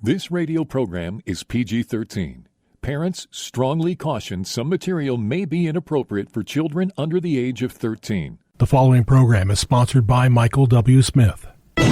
This radio program is PG-13. Parents strongly caution some material may be inappropriate for children under the age of 13. The following program is sponsored by Michael W. Smith. The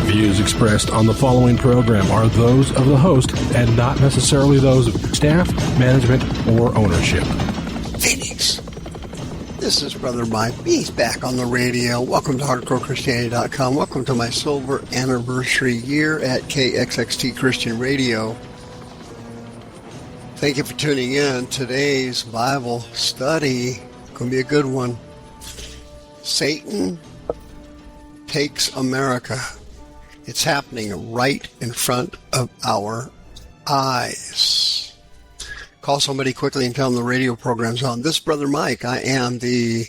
views expressed on the following program are those of the host and not necessarily those of staff, management, or ownership. Phoenix. This is Brother Mike. He's back on the radio. Welcome to HardcoreChristianity.com. Welcome to my silver anniversary year at KXXT Christian Radio. Thank you for tuning in. Today's Bible study going to be a good one. Satan takes America. It's happening right in front of our eyes. Call somebody quickly and tell them the radio program's on. This is Brother Mike. I am the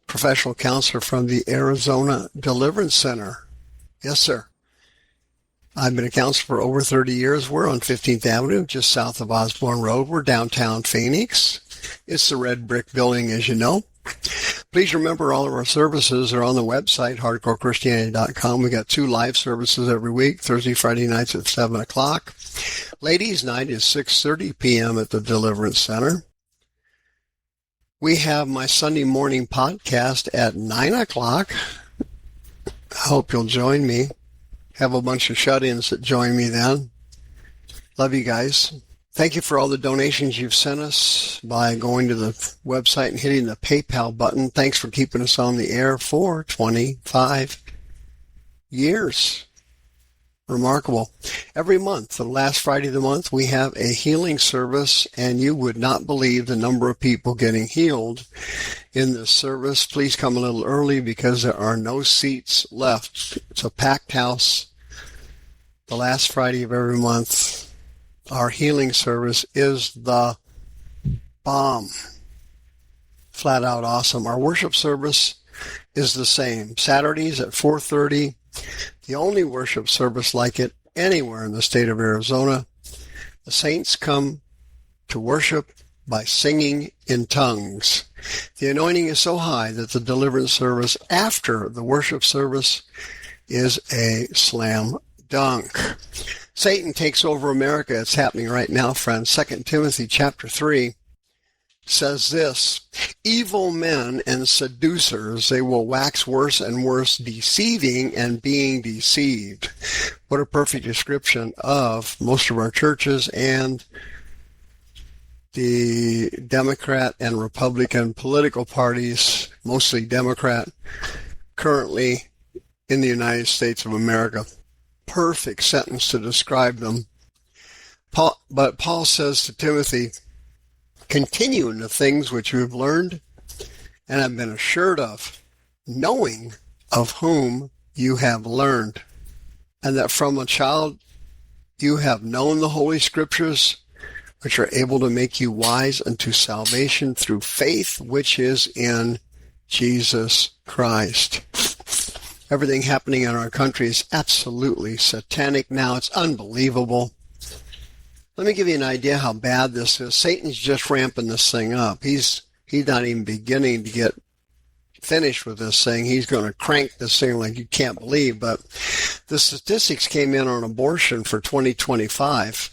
professional counselor from the Arizona Deliverance Center. Yes, sir. I've been a counselor for over 30 years. We're on 15th Avenue, just south of Osborne Road. We're downtown Phoenix. It's the red brick building, as you know. Please remember all of our services are on the website, hardcorechristianity.com. We got 2 live services every week, Thursday, Friday nights at 7 o'clock. Ladies' night is 6:30 p.m. at the Deliverance Center. We have my Sunday morning podcast at 9 o'clock. I hope you'll join me. Have a bunch of shut-ins that join me then. Love you guys. Thank you for all the donations you've sent us by going to the website and hitting the PayPal button. Thanks for keeping us on the air for 25 years. Remarkable. Every month, the last Friday of the month, we have a healing service, and you would not believe the number of people getting healed in this service. Please come a little early because there are no seats left. It's a packed house. The last Friday of every month. Our healing service is the bomb. Flat out awesome. Our worship service is the same. Saturdays at 4:30. The only worship service like it anywhere in the state of Arizona. The saints come to worship by singing in tongues. The anointing is so high that the deliverance service after the worship service is a slam dunk. Satan takes over America. It's happening right now, friends. 2 Timothy chapter 3 says this, evil men and seducers, they will wax worse and worse, deceiving and being deceived. What a perfect description of most of our churches and the Democrat and Republican political parties, mostly Democrat, currently in the United States of America. Perfect sentence to describe them. But Paul says to Timothy, continue in the things which you have learned and have been assured of, knowing of whom you have learned, and that from a child you have known the Holy Scriptures, which are able to make you wise unto salvation through faith which is in Jesus Christ. Everything happening in our country is absolutely satanic now. It's unbelievable. Let me give you an idea how bad this is. Satan's just ramping this thing up. He's not even beginning to get finished with this thing. He's going to crank this thing like you can't believe. But the statistics came in on abortion for 2025,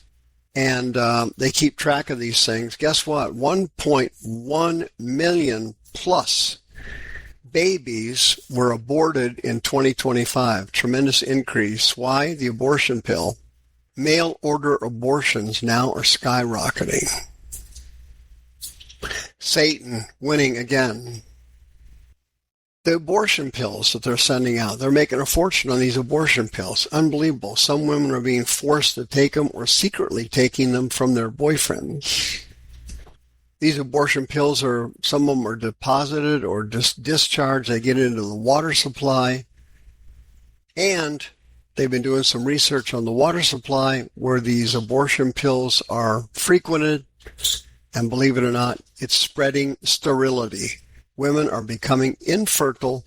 and they keep track of these things. Guess what? 1.1 million plus babies were aborted in 2025. Tremendous increase. Why? The abortion pill. Mail order abortions now are skyrocketing. Satan winning again. The abortion pills that they're sending out, they're making a fortune on these abortion pills. Unbelievable. Some women are being forced to take them or secretly taking them from their boyfriends. These abortion pills some of them are deposited or just discharged. They get into the water supply. And they've been doing some research on the water supply where these abortion pills are frequented. And believe it or not, it's spreading sterility. Women are becoming infertile,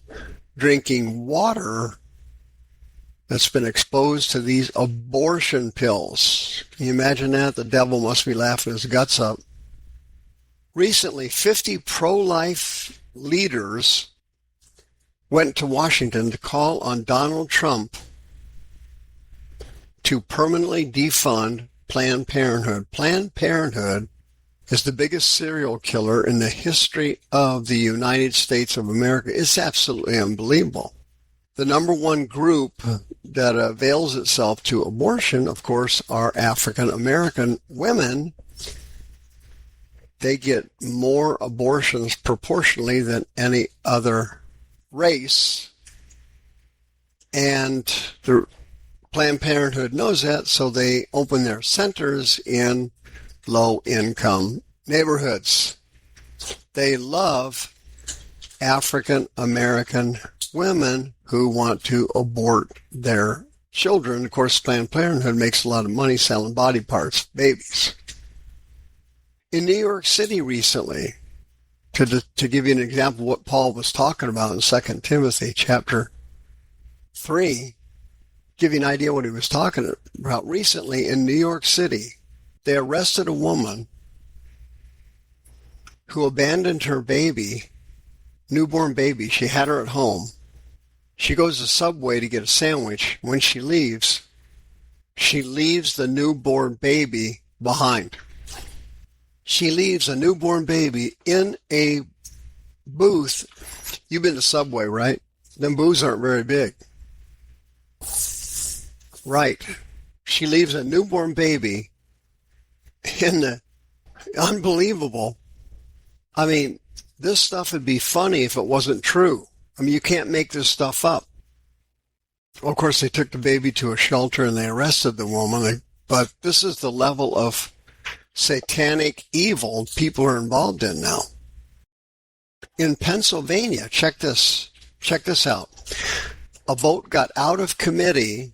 drinking water that's been exposed to these abortion pills. Can you imagine that? The devil must be laughing his guts up. Recently, 50 pro-life leaders went to Washington to call on Donald Trump to permanently defund Planned Parenthood. Planned Parenthood is the biggest serial killer in the history of the United States of America. It's absolutely unbelievable. The number one group that avails itself to abortion, of course, are African American women. They get more abortions proportionally than any other race. And the Planned Parenthood knows that, so they open their centers in low-income neighborhoods. They love African American women who want to abort their children. Of course, Planned Parenthood makes a lot of money selling body parts, babies. In New York City recently, to give you an example of what Paul was talking about in 2 Timothy chapter 3, give you an idea what he was talking about. Recently in New York City, they arrested a woman who abandoned her baby, newborn baby. She had her at home. She goes to Subway to get a sandwich. When she leaves the newborn baby behind. She leaves a newborn baby in a booth. You've been to Subway, right? Them booths aren't very big. Right. She leaves a newborn baby in the unbelievable. I mean, this stuff would be funny if it wasn't true. I mean, you can't make this stuff up. Well, of course, they took the baby to a shelter and they arrested the woman. But this is the level of satanic evil people are involved in now. In Pennsylvania, check this out. A vote got out of committee.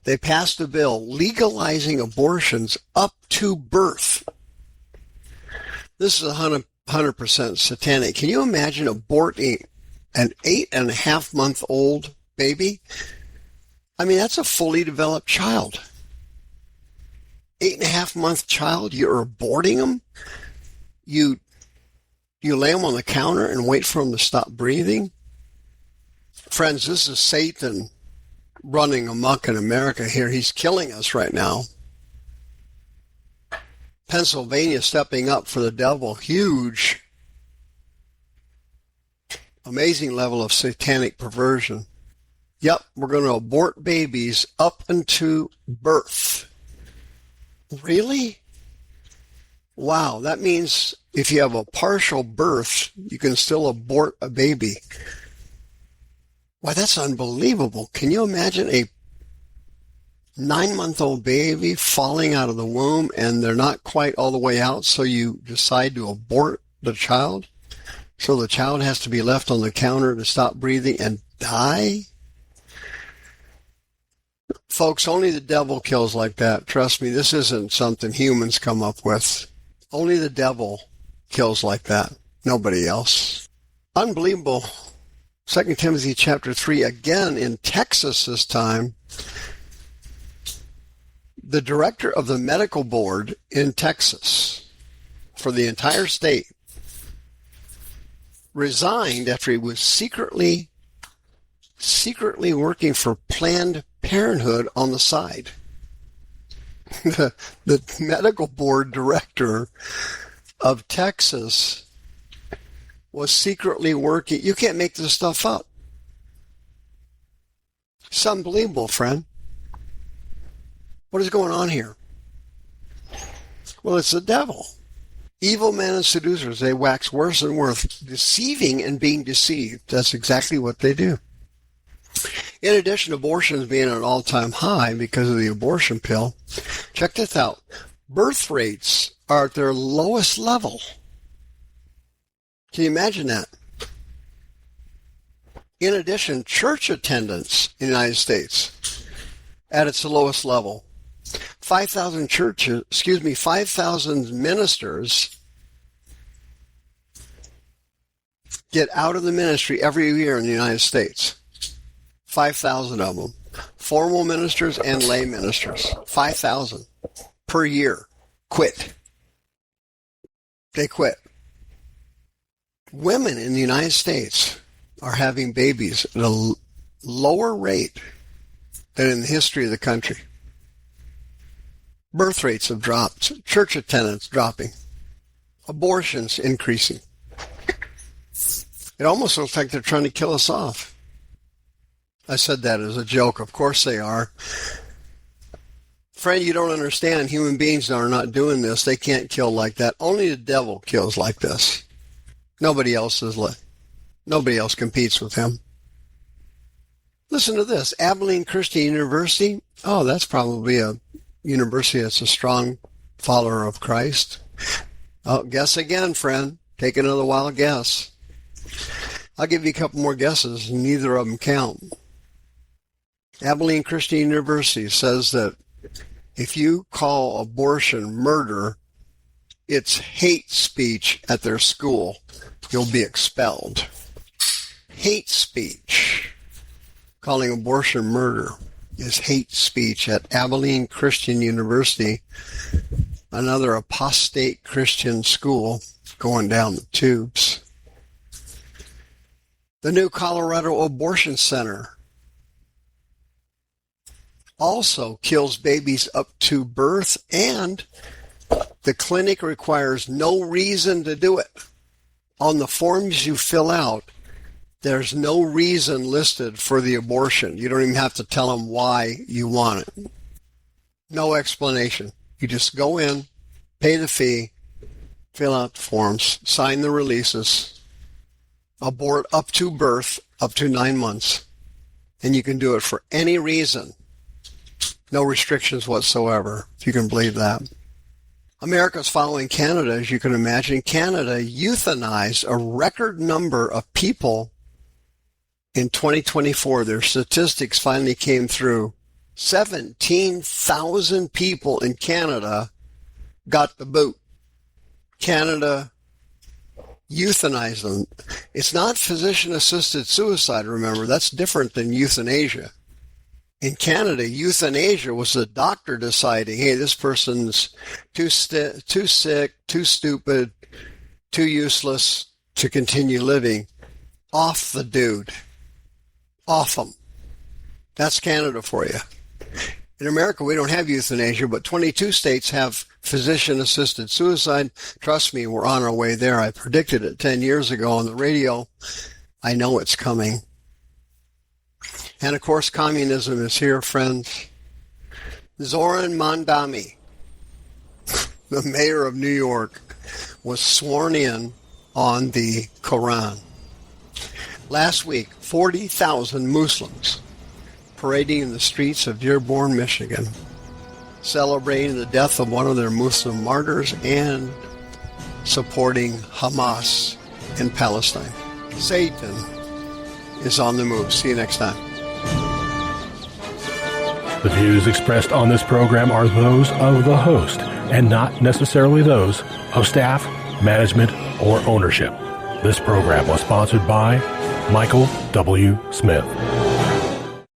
They passed a bill legalizing abortions up to birth. This is 100% satanic. Can you imagine aborting an 8.5-month-old baby? I mean, that's a fully developed child. 8.5-month child, you're aborting them? You lay them on the counter and wait for them to stop breathing? Friends, this is Satan running amok in America here. He's killing us right now. Pennsylvania stepping up for the devil. Huge, amazing level of satanic perversion. Yep, we're going to abort babies up into birth. Really? Wow, that means if you have a partial birth, you can still abort a baby. Why, that's unbelievable. Can you imagine a 9-month-old baby falling out of the womb and they're not quite all the way out, so you decide to abort the child? So the child has to be left on the counter to stop breathing and die? Folks, only the devil kills like that. Trust me, this isn't something humans come up with. Only the devil kills like that. Nobody else. Unbelievable. 2 Timothy chapter 3, again in Texas this time. The director of the medical board in Texas for the entire state resigned after he was secretly working for Planned Parenthood on the side. The medical board director of Texas was secretly working. You can't make this stuff up. It's unbelievable, friend. What is going on here? Well, it's the devil. Evil men and seducers, they wax worse and worse, deceiving and being deceived. That's exactly what they do. In addition, abortions being at an all-time high because of the abortion pill, check this out. Birth rates are at their lowest level. Can you imagine that? In addition, church attendance in the United States at its lowest level. 5,000 ministers get out of the ministry every year in the United States. 5,000 of them. Formal ministers and lay ministers. 5,000 per year quit. They quit. Women in the United States are having babies at a lower rate than in the history of the country. Birth rates have dropped, church attendance dropping, abortions increasing. It almost looks like they're trying to kill us off. I said that as a joke. Of course they are. Friend, you don't understand. Human beings are not doing this. They can't kill like that. Only the devil kills like this. Nobody else competes with him. Listen to this. Abilene Christian University. Oh, that's probably a university that's a strong follower of Christ. Oh, guess again, friend. Take another wild guess. I'll give you a couple more guesses, and neither of them count. Abilene Christian University says that if you call abortion murder, it's hate speech at their school. You'll be expelled. Hate speech. Calling abortion murder is hate speech at Abilene Christian University, another apostate Christian school going down the tubes. The new Colorado Abortion Center also kills babies up to birth, and the clinic requires no reason to do it. On the forms you fill out, there's no reason listed for the abortion. You don't even have to tell them why you want it. No explanation. You just go in, pay the fee, fill out the forms, sign the releases, abort up to birth, up to 9 months, and you can do it for any reason. No restrictions whatsoever, if you can believe that. America's following Canada, as you can imagine. Canada euthanized a record number of people in 2024. Their statistics finally came through. 17,000 people in Canada got the boot. Canada euthanized them. It's not physician-assisted suicide, remember. That's different than euthanasia. In Canada, euthanasia was the doctor deciding, hey, this person's too sick, too stupid, too useless to continue living. Off the dude. Off him. That's Canada for you. In America, we don't have euthanasia, but 22 states have physician-assisted suicide. Trust me, we're on our way there. I predicted it 10 years ago on the radio. I know it's coming. And, of course, communism is here, friends. Zoran Mandami, the mayor of New York, was sworn in on the Quran. Last week, 40,000 Muslims parading in the streets of Dearborn, Michigan, celebrating the death of one of their Muslim martyrs and supporting Hamas in Palestine. Satan is on the move. See you next time. The views expressed on this program are those of the host and not necessarily those of staff, management, or ownership. This program was sponsored by Michael W. Smith.